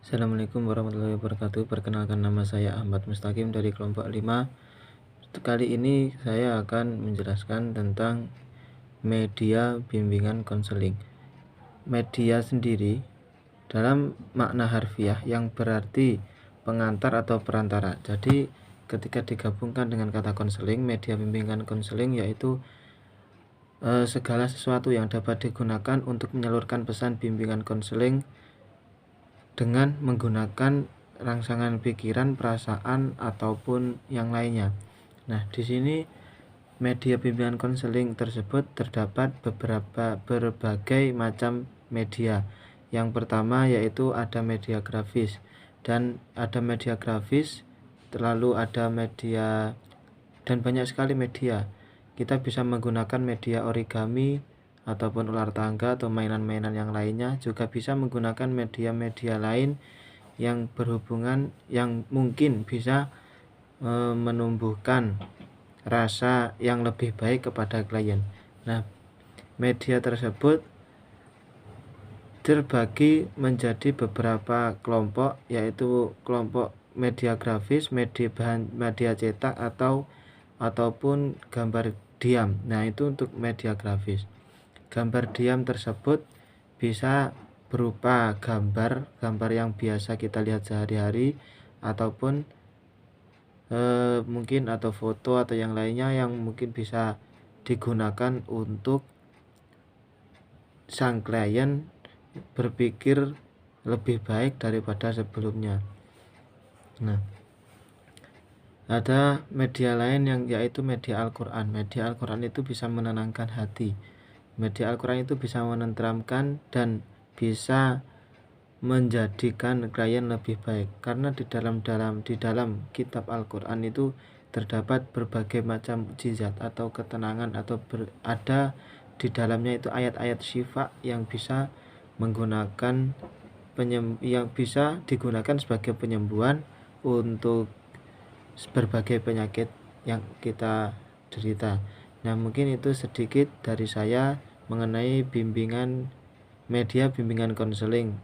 Assalamualaikum warahmatullahi wabarakatuh. Perkenalkan, nama saya Ahmad Mustaqim dari kelompok 5. Kali ini saya akan menjelaskan tentang media bimbingan konseling. Media sendiri dalam makna harfiah yang berarti pengantar atau perantara. Jadi ketika digabungkan dengan kata konseling, media bimbingan konseling yaitu segala sesuatu yang dapat digunakan untuk menyalurkan pesan bimbingan konseling dengan menggunakan rangsangan pikiran, perasaan, ataupun yang lainnya. Nah, di sini media bimbingan konseling tersebut terdapat berbagai macam media. Yang pertama yaitu ada media grafis, dan ada media grafis, lalu ada media, dan banyak sekali media. Kita bisa menggunakan media origami ataupun ular tangga atau mainan-mainan yang lainnya. Juga bisa menggunakan media-media lain yang berhubungan, yang mungkin bisa menumbuhkan rasa yang lebih baik kepada klien. Nah, media tersebut terbagi menjadi beberapa kelompok, yaitu kelompok media grafis, media cetak, ataupun gambar diam. Nah, itu untuk media grafis. Gambar diam tersebut bisa berupa gambar yang biasa kita lihat sehari-hari, ataupun mungkin atau foto atau yang lainnya yang mungkin bisa digunakan untuk sang klien berpikir lebih baik daripada sebelumnya. Nah, ada media lain yang yaitu media Al-Quran. Media Al-Quran itu bisa menenangkan hati. Media Al-Quran itu bisa menenteramkan dan bisa menjadikan klien lebih baik, karena di dalam kitab Al-Quran itu terdapat berbagai macam mukjizat atau ketenangan, atau ada di dalamnya itu ayat-ayat syifa yang bisa digunakan sebagai penyembuhan untuk berbagai penyakit yang kita derita. Nah, mungkin itu sedikit dari saya mengenai media bimbingan konseling.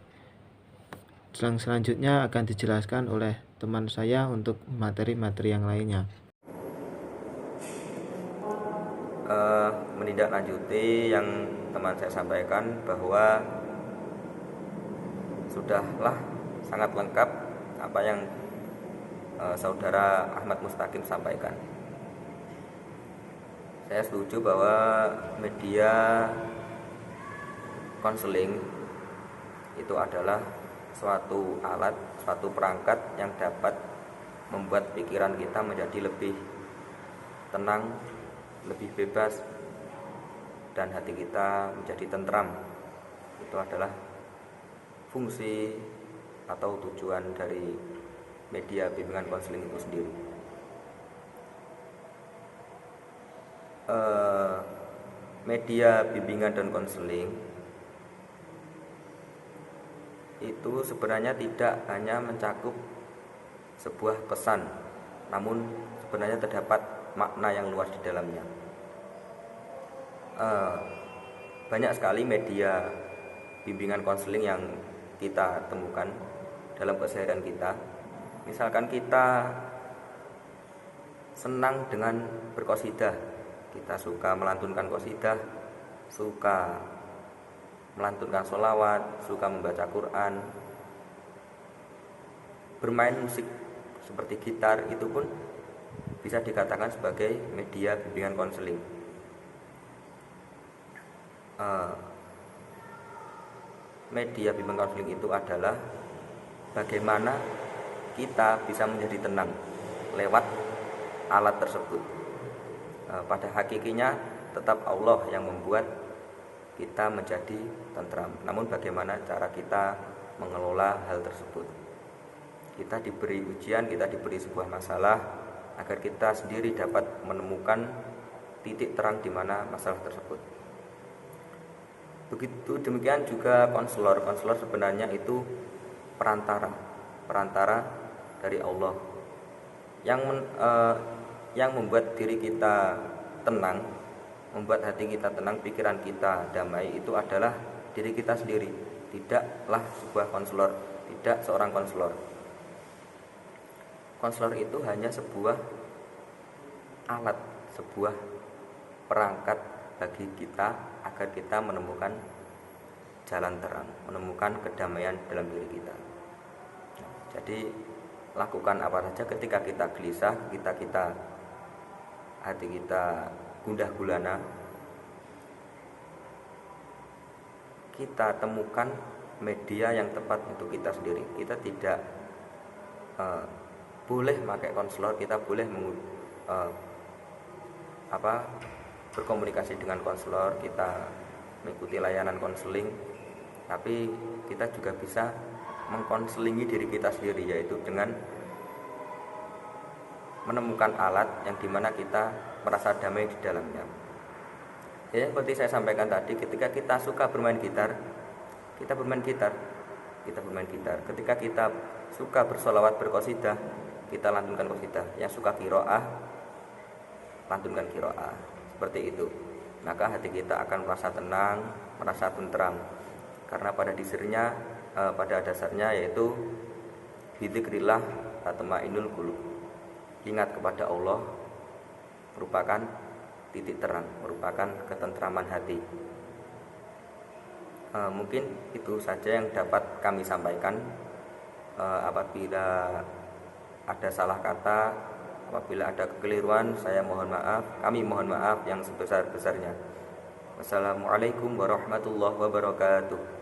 Selanjutnya akan dijelaskan oleh teman saya untuk materi-materi yang lainnya. Menindaklanjuti yang teman saya sampaikan, bahwa sudahlah sangat lengkap apa yang saudara Ahmad Mustaqim sampaikan. Saya setuju bahwa media konseling itu adalah suatu alat, suatu perangkat yang dapat membuat pikiran kita menjadi lebih tenang, lebih bebas, dan hati kita menjadi tentram. Itu adalah fungsi atau tujuan dari media bimbingan konseling itu sendiri. Media bimbingan dan konseling itu sebenarnya tidak hanya mencakup sebuah pesan, namun sebenarnya terdapat makna yang luas di dalamnya. Banyak sekali media bimbingan konseling yang kita temukan dalam keseharian kita. Misalkan kita senang dengan berqasidah, kita suka melantunkan qasidah, suka melantunkan sholawat, suka membaca Quran, bermain musik seperti gitar, itu pun bisa dikatakan sebagai media bimbingan konseling. Media bimbingan konseling itu adalah bagaimana kita bisa menjadi tenang lewat alat tersebut. Pada hakikinya tetap Allah yang membuat kita menjadi tentram, namun bagaimana cara kita mengelola hal tersebut. Kita diberi ujian, kita diberi sebuah masalah, agar kita sendiri dapat menemukan titik terang di mana masalah tersebut. Begitu demikian juga konselor. Konselor sebenarnya itu perantara dari Allah yang membuat diri kita tenang, membuat hati kita tenang, pikiran kita damai. Itu adalah diri kita sendiri, tidaklah sebuah konselor tidak seorang konselor. Konselor itu hanya sebuah alat, sebuah perangkat bagi kita agar kita menemukan jalan terang, menemukan kedamaian dalam diri kita. Jadi lakukan apa saja ketika kita gelisah, hati kita gundah gulana, kita temukan media yang tepat untuk kita sendiri. Kita tidak boleh pakai konselor, kita boleh berkomunikasi dengan konselor, kita mengikuti layanan konseling, tapi kita juga bisa mengkonselingi diri kita sendiri, yaitu dengan menemukan alat yang dimana kita merasa damai di dalamnya. Ya, seperti saya sampaikan tadi, ketika kita suka bermain gitar, kita bermain gitar. Ketika kita suka bersolawat, berqasidah, kita lantunkan qasidah. Yang suka qiraah, lantunkan qiraah. Seperti itu. Maka hati kita akan merasa tenang, merasa tentram. Karena pada dasarnya yaitu bidzikrillah tatma'innul qulub. Ingat kepada Allah merupakan titik terang, merupakan ketentraman hati. Mungkin itu saja yang dapat kami sampaikan. Apabila ada salah kata, apabila ada kekeliruan, kami mohon maaf yang sebesar-besarnya. Wassalamualaikum warahmatullahi wabarakatuh.